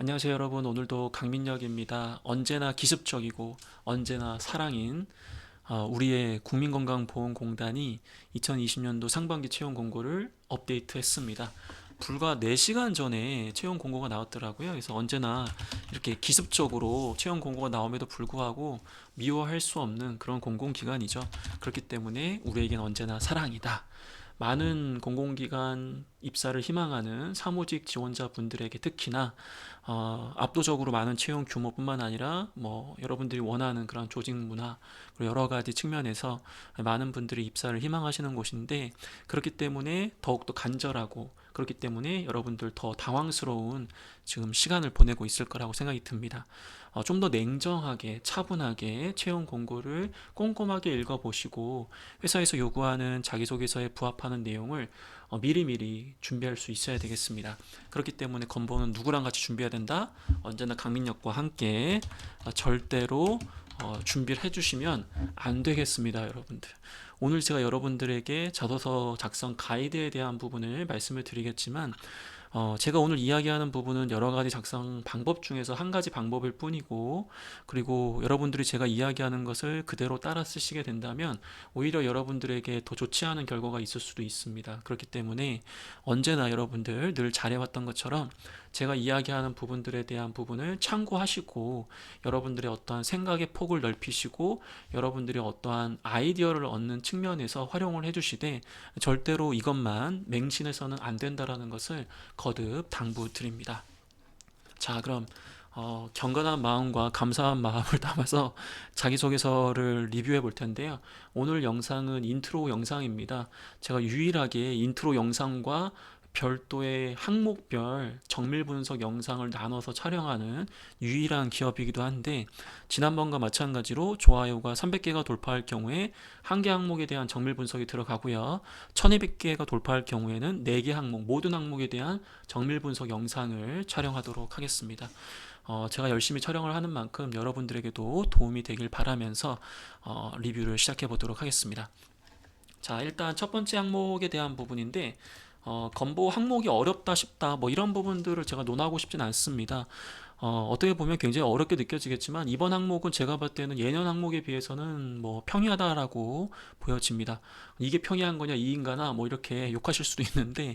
안녕하세요 여러분. 오늘도 강민혁입니다. 언제나 기습적이고 언제나 사랑인 우리의 국민건강보험공단이 2020년도 상반기 채용 공고를 업데이트했습니다. 불과 4시간 전에 채용 공고가 나왔더라고요. 그래서 언제나 이렇게 기습적으로 채용 공고가 나옴에도 불구하고 미워할 수 없는 그런 공공기관이죠. 그렇기 때문에 우리에겐 언제나 사랑이다. 많은 공공기관 입사를 희망하는 사무직 지원자분들에게 특히나 압도적으로 많은 채용 규모뿐만 아니라 뭐 여러분들이 원하는 그런 조직 문화 그리고 여러 가지 측면에서 많은 분들이 입사를 희망하시는 곳인데, 그렇기 때문에 더욱더 간절하고 그렇기 때문에 여러분들 더 당황스러운 지금 시간을 보내고 있을 거라고 생각이 듭니다. 좀 더 냉정하게 차분하게 채용 공고를 꼼꼼하게 읽어보시고 회사에서 요구하는 자기소개서에 부합하는 내용을 미리미리 준비할 수 있어야 되겠습니다. 그렇기 때문에 건보는 누구랑 같이 준비해야 된다? 언제나 강민혁과 함께 절대로 준비를 해주시면 안 되겠습니다, 여러분들. 오늘 제가 여러분들에게 자소서 작성 가이드에 대한 부분을 말씀을 드리겠지만, 제가 오늘 이야기하는 부분은 여러 가지 작성 방법 중에서 한 가지 방법일 뿐이고, 그리고 여러분들이 제가 이야기하는 것을 그대로 따라 쓰시게 된다면 오히려 여러분들에게 더 좋지 않은 결과가 있을 수도 있습니다. 그렇기 때문에 언제나 여러분들 늘 잘해왔던 것처럼 제가 이야기하는 부분들에 대한 부분을 참고하시고 여러분들의 어떠한 생각의 폭을 넓히시고 여러분들이 어떠한 아이디어를 얻는 측면에서 활용을 해주시되, 절대로 이것만 맹신해서는 안 된다라는 것을 거듭 당부드립니다. 자, 그럼 경건한 마음과 감사한 마음을 담아서 자기소개서를 리뷰해 볼 텐데요. 오늘 영상은 인트로 영상입니다. 제가 유일하게 인트로 영상과 별도의 항목별 정밀 분석 영상을 나눠서 촬영하는 유일한 기업이기도 한데, 지난번과 마찬가지로 좋아요가 300개가 돌파할 경우에 한 개 항목에 대한 정밀 분석이 들어가고요. 1200개가 돌파할 경우에는 4개 항목, 모든 항목에 대한 정밀 분석 영상을 촬영하도록 하겠습니다. 제가 열심히 촬영을 하는 만큼 여러분들에게도 도움이 되길 바라면서 리뷰를 시작해 보도록 하겠습니다. 자, 일단 첫 번째 항목에 대한 부분인데, 건보 항목이 어렵다 쉽다 뭐 이런 부분들을 제가 논하고 싶진 않습니다. 어떻게 보면 굉장히 어렵게 느껴지겠지만 이번 항목은 제가 봤을 때는 예년 항목에 비해서는 뭐 평이하다라고 보여집니다. 이게 평이한 거냐 이인가나 뭐 이렇게 욕하실 수도 있는데,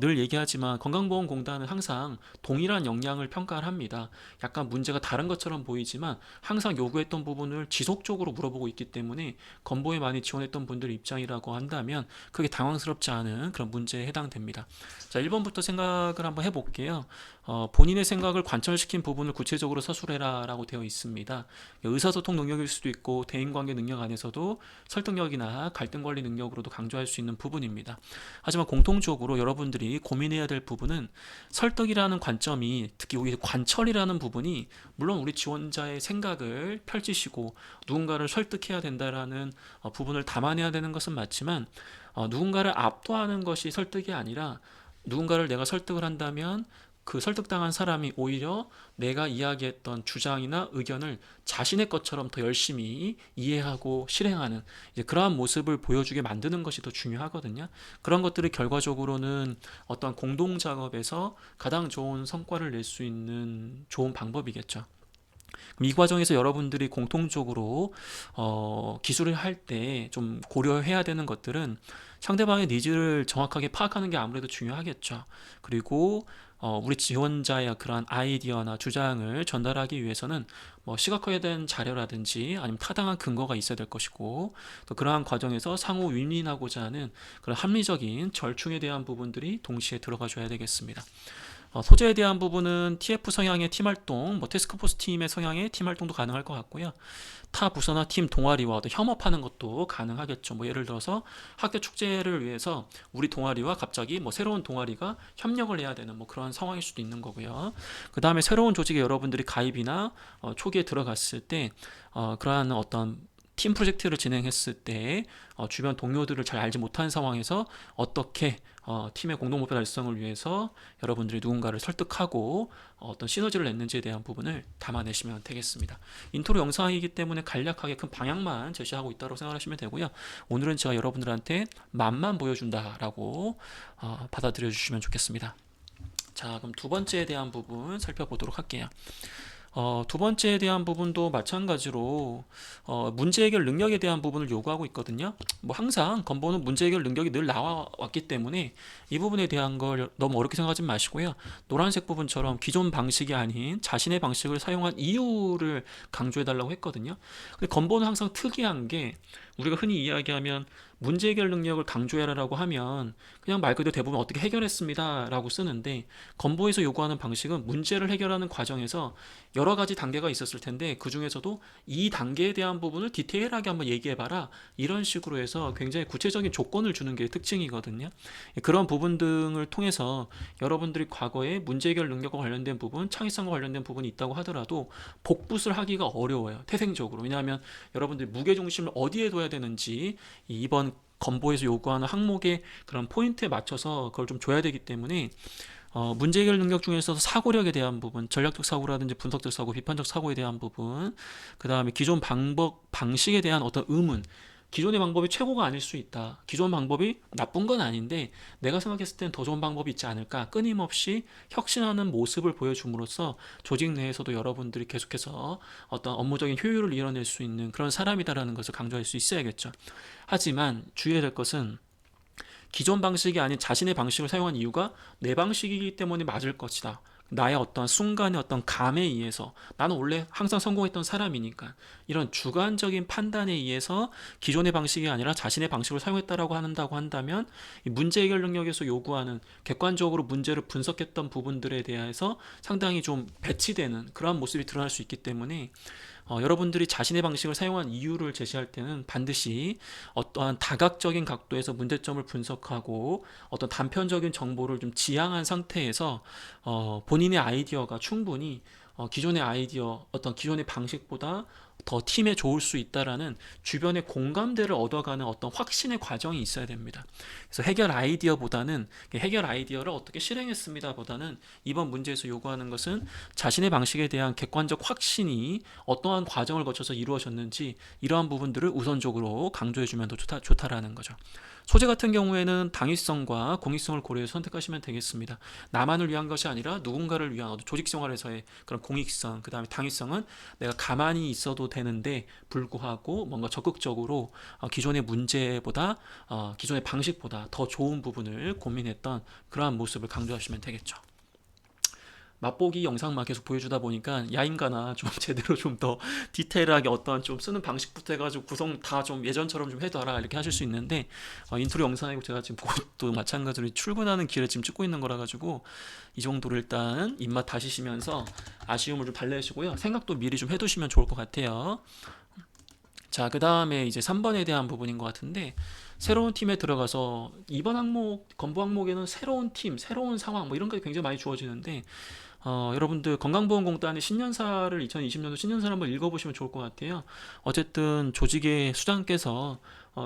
늘 얘기하지만 건강보험공단은 항상 동일한 역량을 평가를 합니다. 약간 문제가 다른 것처럼 보이지만 항상 요구했던 부분을 지속적으로 물어보고 있기 때문에 건보에 많이 지원했던 분들 입장이라고 한다면 그게 당황스럽지 않은 그런 문제에 해당됩니다. 자, 1번부터 생각을 한번 해볼게요. 본인의 생각을 관철시킨 부분을 구체적으로 서술해라 라고 되어 있습니다. 의사소통 능력일 수도 있고 대인관계 능력 안에서도 설득력이나 갈등관리 능력으로도 강조할 수 있는 부분입니다. 하지만 공통적으로 여러분들이 고민해야 될 부분은 설득이라는 관점이, 특히 여기 관철이라는 부분이, 물론 우리 지원자의 생각을 펼치시고 누군가를 설득해야 된다라는 부분을 담아내야 되는 것은 맞지만, 누군가를 압도하는 것이 설득이 아니라 누군가를 내가 설득을 한다면 그 설득당한 사람이 오히려 내가 이야기했던 주장이나 의견을 자신의 것처럼 더 열심히 이해하고 실행하는 이제 그러한 모습을 보여주게 만드는 것이 더 중요하거든요. 그런 것들이 결과적으로는 어떤 공동 작업에서 가장 좋은 성과를 낼 수 있는 좋은 방법이겠죠. 이 과정에서 여러분들이 공통적으로 기술을 할 때 좀 고려해야 되는 것들은 상대방의 니즈를 정확하게 파악하는 게 아무래도 중요하겠죠. 그리고 우리 지원자의 그러한 아이디어나 주장을 전달하기 위해서는 뭐 시각화된 자료라든지 아니면 타당한 근거가 있어야 될 것이고, 또 그러한 과정에서 상호 윈윈하고자 하는 그런 합리적인 절충에 대한 부분들이 동시에 들어가 줘야 되겠습니다. 소재에 대한 부분은 TF 성향의 팀 활동, 뭐 태스크포스 팀의 성향의 팀 활동도 가능할 것 같고요. 타 부서나 팀 동아리와 또 협업하는 것도 가능하겠죠. 뭐 예를 들어서 학교 축제를 위해서 우리 동아리와 갑자기 뭐 새로운 동아리가 협력을 해야 되는 뭐 그런 상황일 수도 있는 거고요. 그 다음에 새로운 조직에 여러분들이 가입이나 초기에 들어갔을 때 그러한 어떤 팀 프로젝트를 진행했을 때 주변 동료들을 잘 알지 못하는 상황에서 어떻게 팀의 공동 목표 달성을 위해서 여러분들이 누군가를 설득하고 어떤 시너지를 냈는지에 대한 부분을 담아내시면 되겠습니다. 인트로 영상이기 때문에 간략하게 큰 방향만 제시하고 있다고 생각하시면 되고요. 오늘은 제가 여러분들한테 맛만 보여준다라고 받아들여 주시면 좋겠습니다. 자, 그럼 두 번째에 대한 부분 살펴보도록 할게요. 두 번째에 대한 부분도 마찬가지로 문제 해결 능력에 대한 부분을 요구하고 있거든요. 뭐 항상 건보는 문제 해결 능력이 늘 나와왔기 때문에 이 부분에 대한 걸 너무 어렵게 생각하지 마시고요. 노란색 부분처럼 기존 방식이 아닌 자신의 방식을 사용한 이유를 강조해달라고 했거든요. 근데 건보는 항상 특이한 게 우리가 흔히 이야기하면 문제 해결 능력을 강조해라라고 하면 그냥 말 그대로 대부분 어떻게 해결했습니다 라고 쓰는데, 건보에서 요구하는 방식은 문제를 해결하는 과정에서 여러 가지 단계가 있었을 텐데 그 중에서도 이 단계에 대한 부분을 디테일하게 한번 얘기해봐라, 이런 식으로 해서 굉장히 구체적인 조건을 주는 게 특징이거든요. 그런 부분 등을 통해서 여러분들이 과거에 문제 해결 능력과 관련된 부분, 창의성과 관련된 부분이 있다고 하더라도 복붙을 하기가 어려워요, 태생적으로. 왜냐하면 여러분들이 무게중심을 어디에 둬야 되는지 이번 건보에서 요구하는 항목의 그런 포인트에 맞춰서 그걸 좀 줘야 되기 때문에 문제 해결 능력 중에서 사고력에 대한 부분, 전략적 사고라든지 분석적 사고, 비판적 사고에 대한 부분, 그 다음에 기존 방법, 방식에 대한 어떤 의문, 기존의 방법이 최고가 아닐 수 있다, 기존 방법이 나쁜 건 아닌데 내가 생각했을 땐 더 좋은 방법이 있지 않을까, 끊임없이 혁신하는 모습을 보여줌으로써 조직 내에서도 여러분들이 계속해서 어떤 업무적인 효율을 이뤄낼 수 있는 그런 사람이다라는 것을 강조할 수 있어야겠죠. 하지만 주의해야 될 것은 기존 방식이 아닌 자신의 방식을 사용한 이유가 내 방식이기 때문에 맞을 것이다, 나의 어떤 순간의 어떤 감에 의해서, 나는 원래 항상 성공했던 사람이니까 이런 주관적인 판단에 의해서 기존의 방식이 아니라 자신의 방식을 사용했다라고 한다면 이 문제 해결 능력에서 요구하는 객관적으로 문제를 분석했던 부분들에 대해서 상당히 좀 배치되는 그러한 모습이 드러날 수 있기 때문에 여러분들이 자신의 방식을 사용한 이유를 제시할 때는 반드시 어떠한 다각적인 각도에서 문제점을 분석하고 어떤 단편적인 정보를 좀 지향한 상태에서 본인의 아이디어가 충분히 기존의 아이디어, 어떤 기존의 방식보다 더 팀에 좋을 수 있다라는 주변의 공감대를 얻어가는 어떤 확신의 과정이 있어야 됩니다. 그래서 해결 아이디어보다는, 해결 아이디어를 어떻게 실행했습니다 보다는 이번 문제에서 요구하는 것은 자신의 방식에 대한 객관적 확신이 어떠한 과정을 거쳐서 이루어졌는지, 이러한 부분들을 우선적으로 강조해주면 더 좋다라는 거죠. 소재 같은 경우에는 당위성과 공익성을 고려해서 선택하시면 되겠습니다. 나만을 위한 것이 아니라 누군가를 위한 조직 생활에서의 그런 공익성, 그 다음에 당위성은 내가 가만히 있어도 되는데 불구하고 뭔가 적극적으로 기존의 문제보다 기존의 방식보다 더 좋은 부분을 고민했던 그러한 모습을 강조하시면 되겠죠. 맛보기 영상만 계속 보여주다 보니까 야 인간아, 좀 제대로 좀 더 디테일하게 어떤 좀 쓰는 방식부터 해가지고 구성 다 좀 예전처럼 좀 해둬라 이렇게 하실 수 있는데, 인트로 영상이고 제가 지금 그것도 마찬가지로 출근하는 길에 지금 찍고 있는 거라 가지고 이 정도로 일단 입맛 다시시면서 아쉬움을 좀 달래시고요, 생각도 미리 좀 해두시면 좋을 것 같아요. 자, 그 다음에 이제 3번에 대한 부분인 것 같은데, 새로운 팀에 들어가서 이번 항목, 건보 항목에는 새로운 팀, 새로운 상황 뭐 이런 게 굉장히 많이 주어지는데, 여러분들 건강보험공단의 신년사를 2020년도 신년사를 한번 읽어보시면 좋을 것 같아요. 어쨌든 조직의 수장께서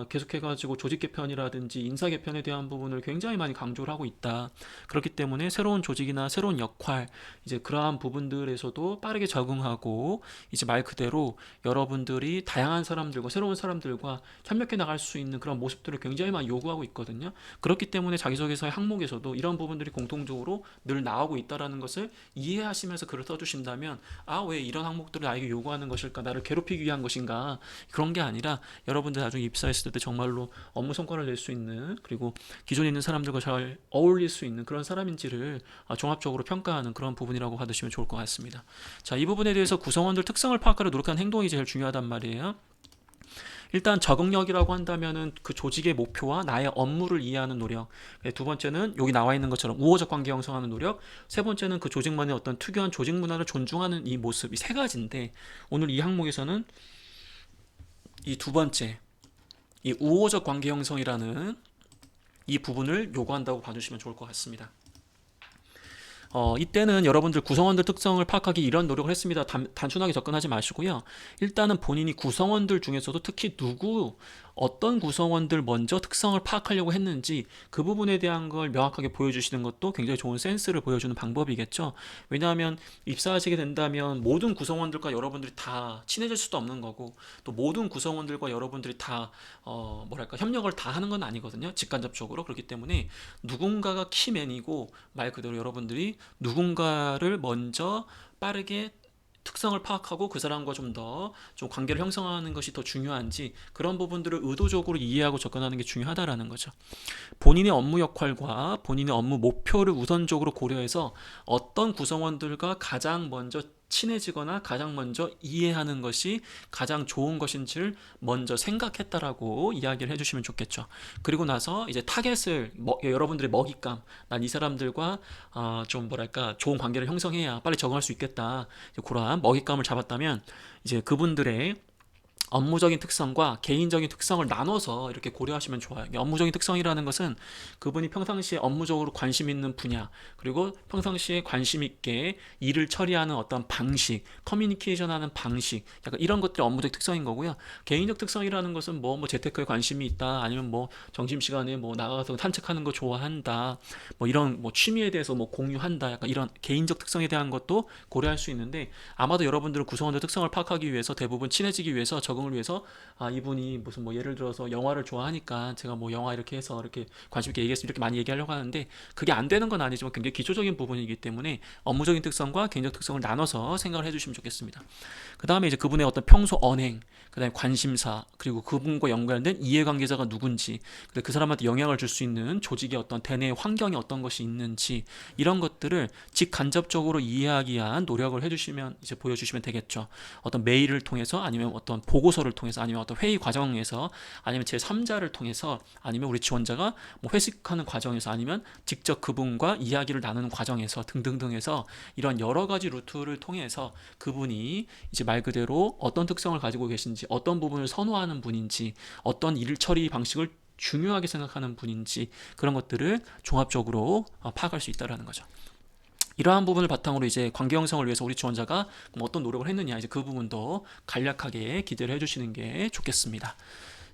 계속해가지고 조직 개편이라든지 인사 개편에 대한 부분을 굉장히 많이 강조를 하고 있다. 그렇기 때문에 새로운 조직이나 새로운 역할, 이제 그러한 부분들에서도 빠르게 적응하고 이제 말 그대로 여러분들이 다양한 사람들과 새로운 사람들과 협력해 나갈 수 있는 그런 모습들을 굉장히 많이 요구하고 있거든요. 그렇기 때문에 자기소개서의 항목에서도 이런 부분들이 공통적으로 늘 나오고 있다라는 것을 이해하시면서 글을 써주신다면, 왜 이런 항목들을 나에게 요구하는 것일까, 나를 괴롭히기 위한 것인가, 그런 게 아니라 여러분들 나중에 입사했을 때 정말로 업무 성과를 낼 수 있는, 그리고 기존에 있는 사람들과 잘 어울릴 수 있는 그런 사람인지를 종합적으로 평가하는 그런 부분이라고 받으시면 좋을 것 같습니다. 자, 이 부분에 대해서 구성원들 특성을 파악하려 노력하는 행동이 제일 중요하단 말이에요. 일단 적응력이라고 한다면은 그 조직의 목표와 나의 업무를 이해하는 노력. 두 번째는 여기 나와 있는 것처럼 우호적 관계 형성하는 노력. 세 번째는 그 조직만의 어떤 특유한 조직 문화를 존중하는 이 모습. 이 세 가지인데 오늘 이 항목에서는 이 두 번째, 이 우호적 관계 형성이라는 이 부분을 요구한다고 봐주시면 좋을 것 같습니다. 이때는 여러분들 구성원들 특성을 파악하기 이런 노력을 했습니다. 단순하게 접근하지 마시고요. 일단은 본인이 구성원들 중에서도 특히 누구 어떤 구성원들 먼저 특성을 파악하려고 했는지 그 부분에 대한 걸 명확하게 보여주시는 것도 굉장히 좋은 센스를 보여주는 방법이겠죠. 왜냐하면 입사하시게 된다면 모든 구성원들과 여러분들이 다 친해질 수도 없는 거고, 또 모든 구성원들과 여러분들이 다 뭐랄까 협력을 다 하는 건 아니거든요. 직간접적으로. 그렇기 때문에 누군가가 키맨이고, 말 그대로 여러분들이 누군가를 먼저 빠르게 특성을 파악하고 그 사람과 좀 더 좀 관계를 형성하는 것이 더 중요한지, 그런 부분들을 의도적으로 이해하고 접근하는 게 중요하다라는 거죠. 본인의 업무 역할과 본인의 업무 목표를 우선적으로 고려해서 어떤 구성원들과 가장 먼저 친해지거나 가장 먼저 이해하는 것이 가장 좋은 것인지를 먼저 생각했다라고 이야기를 해주시면 좋겠죠. 그리고 나서 이제 타겟을 여러분들의 먹잇감, 난 이 사람들과 좀 뭐랄까 좋은 관계를 형성해야 빨리 적응할 수 있겠다, 그러한 먹잇감을 잡았다면 이제 그분들의 업무적인 특성과 개인적인 특성을 나눠서 이렇게 고려하시면 좋아요. 업무적인 특성이라는 것은 그분이 평상시에 업무적으로 관심 있는 분야, 그리고 평상시에 관심 있게 일을 처리하는 어떤 방식, 커뮤니케이션하는 방식, 약간 이런 것들이 업무적 특성인 거고요. 개인적 특성이라는 것은 뭐 재테크에 관심이 있다, 아니면 뭐 점심시간에 뭐 나가서 산책하는 거 좋아한다, 뭐 이런 뭐 취미에 대해서 뭐 공유한다, 약간 이런 개인적 특성에 대한 것도 고려할 수 있는데, 아마도 여러분들은 구성원의 특성을 파악하기 위해서 대부분 친해지기 위해서 적응을 위해서 이분이 무슨 뭐 예를 들어서 영화를 좋아하니까 제가 뭐 영화 이렇게 해서 이렇게 관심 있게 얘기했으면 이렇게 많이 얘기하려고 하는데, 그게 안 되는 건 아니지만 굉장히 기초적인 부분이기 때문에 업무적인 특성과 개인적 특성을 나눠서 생각을 해주시면 좋겠습니다. 그 다음에 이제 그분의 어떤 평소 언행, 그 다음에 관심사, 그리고 그분과 연관된 이해관계자가 누군지, 그 사람한테 영향을 줄 수 있는 조직의 어떤 대내 환경이 어떤 것이 있는지, 이런 것들을 직간접적으로 이해하기 위한 노력을 해주시면, 이제 보여주시면 되겠죠. 어떤 메일을 통해서, 아니면 어떤 보고서를 통해서, 아니면 어떤 회의 과정에서, 아니면 제3자를 통해서, 아니면 우리 지원자가 뭐 회식하는 과정에서, 아니면 직접 그분과 이야기를 나누는 과정에서 등등등해서 이런 여러 가지 루트를 통해서 그분이 이제 말 그대로 어떤 특성을 가지고 계신지, 어떤 부분을 선호하는 분인지, 어떤 일 처리 방식을 중요하게 생각하는 분인지, 그런 것들을 종합적으로 파악할 수 있다라는 거죠. 이러한 부분을 바탕으로 이제 관계 형성을 위해서 우리 지원자가 어떤 노력을 했느냐, 이제 그 부분도 간략하게 기대를 해주시는 게 좋겠습니다.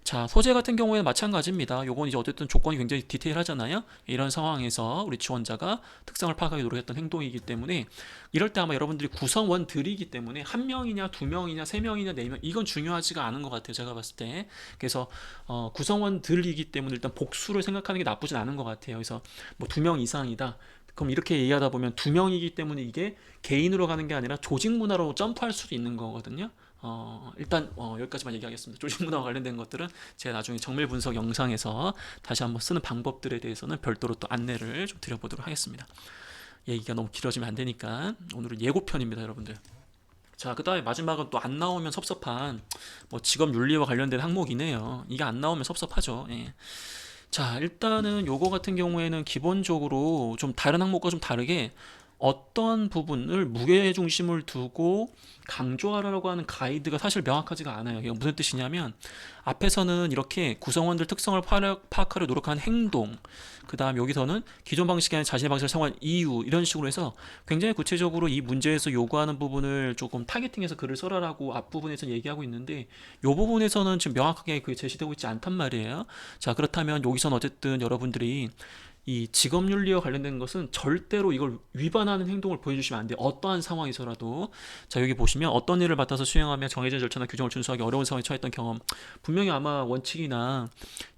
자, 소재 같은 경우에는 마찬가지입니다. 요건 이제 어쨌든 조건이 굉장히 디테일하잖아요. 이런 상황에서 우리 지원자가 특성을 파악하기 노력했던 행동이기 때문에, 이럴 때 아마 여러분들이 구성원들이기 때문에 한 명이냐 두 명이냐 세 명이냐 네 명, 이건 중요하지가 않은 것 같아요, 제가 봤을 때. 그래서 구성원들이기 때문에 일단 복수를 생각하는 게 나쁘진 않은 것 같아요. 그래서 뭐 두 명 이상이다, 그럼 이렇게 얘기하다 보면 두 명이기 때문에 이게 개인으로 가는 게 아니라 조직 문화로 점프할 수도 있는 거거든요. 일단 여기까지만 얘기하겠습니다. 조직 문화와 관련된 것들은 제가 나중에 정밀 분석 영상에서 다시 한번 쓰는 방법들에 대해서는 별도로 또 안내를 좀 드려보도록 하겠습니다. 얘기가 너무 길어지면 안 되니까 오늘은 예고편입니다, 여러분들. 자, 그 다음에 마지막은 또 안 나오면 섭섭한 뭐 직업 윤리와 관련된 항목이네요. 이게 안 나오면 섭섭하죠. 예. 자, 일단은 요거 같은 경우에는 기본적으로 좀 다른 항목과 좀 다르게 어떤 부분을 무게중심을 두고 강조하라고 하는 가이드가 사실 명확하지가 않아요. 이게 무슨 뜻이냐면, 앞에서는 이렇게 구성원들 특성을 파악하려 노력하는 행동, 그 다음 여기서는 기존 방식이 아닌 자신의 방식을 사용한 이유, 이런 식으로 해서 굉장히 구체적으로 이 문제에서 요구하는 부분을 조금 타겟팅해서 글을 써라라고 앞부분에서 얘기하고 있는데, 요 부분에서는 지금 명확하게 그 제시되고 있지 않단 말이에요. 자, 그렇다면 여기서는 어쨌든 여러분들이 이 직업윤리와 관련된 것은 절대로 이걸 위반하는 행동을 보여주시면 안 돼요. 어떠한 상황에서라도. 자, 여기 보시면 어떤 일을 맡아서 수행하며 정해진 절차나 규정을 준수하기 어려운 상황에 처했던 경험, 분명히 아마 원칙이나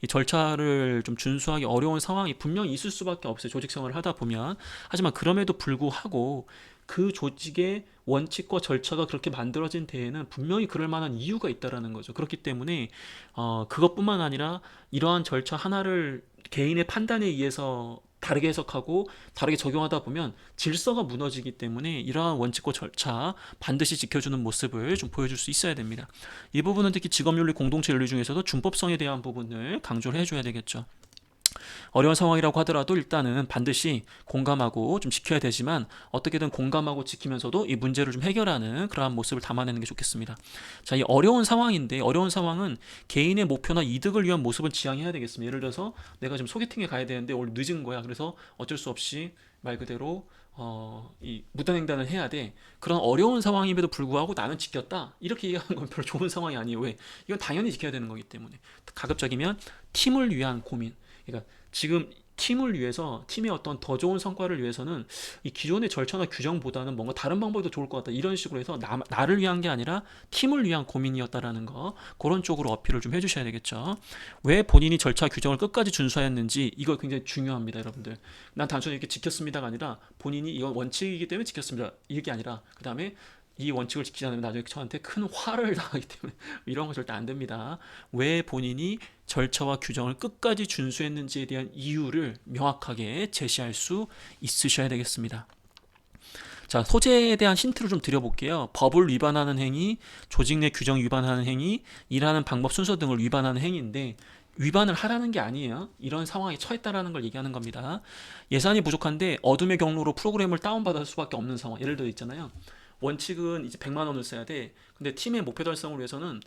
이 절차를 좀 준수하기 어려운 상황이 분명히 있을 수밖에 없어요, 조직 생활을 하다 보면. 하지만 그럼에도 불구하고 그 조직의 원칙과 절차가 그렇게 만들어진 데에는 분명히 그럴 만한 이유가 있다라는 거죠. 그렇기 때문에 그것뿐만 아니라 이러한 절차 하나를 개인의 판단에 의해서 다르게 해석하고 다르게 적용하다 보면 질서가 무너지기 때문에 이러한 원칙과 절차 반드시 지켜주는 모습을 좀 보여줄 수 있어야 됩니다. 이 부분은 특히 직업윤리 공동체 윤리 중에서도 준법성에 대한 부분을 강조를 해줘야 되겠죠. 어려운 상황이라고 하더라도 일단은 반드시 공감하고 좀 지켜야 되지만, 어떻게든 공감하고 지키면서도 이 문제를 좀 해결하는 그러한 모습을 담아내는 게 좋겠습니다. 자, 이 어려운 상황인데, 어려운 상황은 개인의 목표나 이득을 위한 모습을 지향해야 되겠습니다. 예를 들어서 내가 지금 소개팅에 가야 되는데 오늘 늦은 거야. 그래서 어쩔 수 없이 말 그대로 이 무단횡단을 해야 돼. 그런 어려운 상황임에도 불구하고 나는 지켰다. 이렇게 얘기하는 건 별로 좋은 상황이 아니에요. 왜? 이건 당연히 지켜야 되는 거기 때문에. 가급적이면 팀을 위한 고민. 그러니까 지금 팀을 위해서 팀의 어떤 더 좋은 성과를 위해서는 이 기존의 절차나 규정보다는 뭔가 다른 방법이 더 좋을 것 같다. 이런 식으로 해서 나를 위한 게 아니라 팀을 위한 고민이었다라는 거. 그런 쪽으로 어필을 좀 해주셔야 되겠죠. 왜 본인이 절차 규정을 끝까지 준수하였는지 이거 굉장히 중요합니다, 여러분들. 난 단순히 이렇게 지켰습니다가 아니라 본인이 이건 원칙이기 때문에 지켰습니다. 이게 아니라 그 다음에 이 원칙을 지키지 않으면 나중에 저한테 큰 화를 당하기 때문에 이런 거 절대 안 됩니다. 왜 본인이 절차와 규정을 끝까지 준수했는지에 대한 이유를 명확하게 제시할 수 있으셔야 되겠습니다. 자, 소재에 대한 힌트를 좀 드려볼게요. 법을 위반하는 행위, 조직 내 규정 위반하는 행위, 일하는 방법 순서 등을 위반하는 행위인데 위반을 하라는 게 아니에요. 이런 상황에 처했다라는 걸 얘기하는 겁니다. 예산이 부족한데 어둠의 경로로 프로그램을 다운받을 수밖에 없는 상황. 예를 들어 있잖아요. 원칙은 이제 100만 원을 써야 돼. 근데 팀의 목표 달성을 위해서는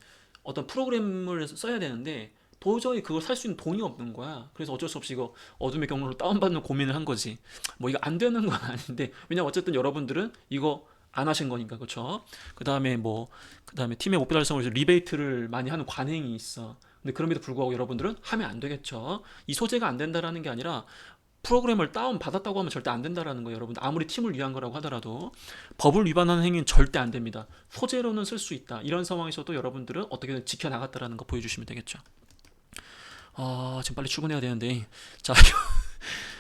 어떤 프로그램을 써야 되는데 도저히 그걸 살 수 있는 돈이 없는 거야. 그래서 어쩔 수 없이 이거 어둠의 경로로 다운받는 고민을 한 거지. 뭐 이거 안 되는 건 아닌데 왜냐면 어쨌든 여러분들은 이거 안 하신 거니까 그렇죠. 그다음에 팀의 목표 달성을 위해서 리베이트를 많이 하는 관행이 있어. 근데 그럼에도 불구하고 여러분들은 하면 안 되겠죠. 이 소재가 안 된다라는 게 아니라 프로그램을 다운 받았다고 하면 절대 안 된다라는 거예요, 여러분. 아무리 팀을 위한 거라고 하더라도 법을 위반하는 행위는 절대 안 됩니다. 소재로는 쓸 수 있다. 이런 상황에서도 여러분들은 어떻게든 지켜 나갔다라는 거 보여주시면 되겠죠. 지금 빨리 출근해야 되는데, 자,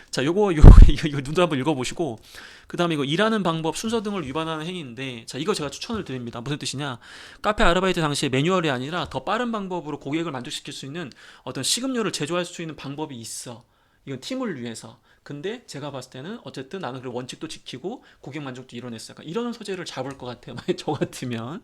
자, 이거 눈도 한번 읽어보시고, 그 다음에 이거 일하는 방법, 순서 등을 위반하는 행위인데, 자, 이거 제가 추천을 드립니다. 무슨 뜻이냐? 카페 아르바이트 당시에 매뉴얼이 아니라 더 빠른 방법으로 고객을 만족시킬 수 있는 어떤 식음료를 제조할 수 있는 방법이 있어. 이건 팀을 위해서. 근데 제가 봤을 때는 어쨌든 나는 그 원칙도 지키고 고객 만족도 이뤄냈어. 약간 이런 소재를 잡을 것 같아요. 만약 저 같으면.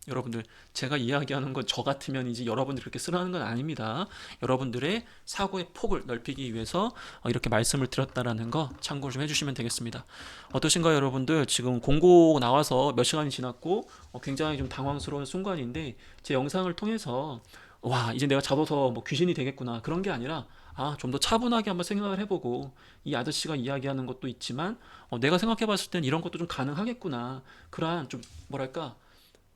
여러분들, 제가 이야기하는 건 저 같으면이지 여러분들이 그렇게 쓰라는 건 아닙니다. 여러분들의 사고의 폭을 넓히기 위해서 이렇게 말씀을 드렸다라는 거 참고를 좀 해주시면 되겠습니다. 어떠신가요, 여러분들? 지금 공고 나와서 몇 시간이 지났고 굉장히 좀 당황스러운 순간인데 제 영상을 통해서 와, 이제 내가 잡아서 뭐 귀신이 되겠구나. 그런 게 아니라 좀 더 차분하게 한번 생각을 해보고 이 아저씨가 이야기하는 것도 있지만 내가 생각해봤을 땐 이런 것도 좀 가능하겠구나. 그러한 좀 뭐랄까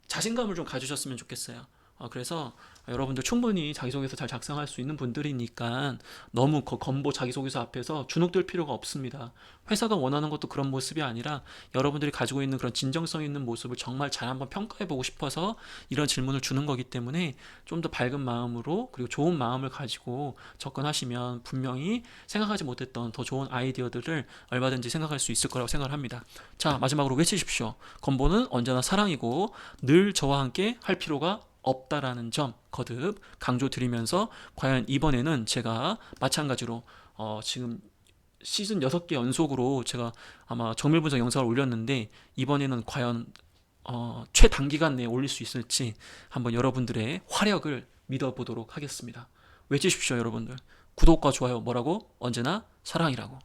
자신감을 좀 가지셨으면 좋겠어요. 그래서 여러분들 충분히 자기소개서 잘 작성할 수 있는 분들이니까 너무 건보 자기소개서 앞에서 주눅들 필요가 없습니다. 회사가 원하는 것도 그런 모습이 아니라 여러분들이 가지고 있는 그런 진정성 있는 모습을 정말 잘 한번 평가해보고 싶어서 이런 질문을 주는 거기 때문에 좀 더 밝은 마음으로 그리고 좋은 마음을 가지고 접근하시면 분명히 생각하지 못했던 더 좋은 아이디어들을 얼마든지 생각할 수 있을 거라고 생각을 합니다. 자, 마지막으로 외치십시오. 건보는 언제나 사랑이고 늘 저와 함께 할 필요가 없다라는 점 거듭 강조드리면서 과연 이번에는 제가 마찬가지로 지금 시즌 6개 연속으로 제가 아마 정밀 분석 영상을 올렸는데 이번에는 과연 최단기간 내에 올릴 수 있을지 한번 여러분들의 화력을 믿어보도록 하겠습니다. 외치십시오, 여러분들. 구독과 좋아요 뭐라고? 언제나 사랑이라고.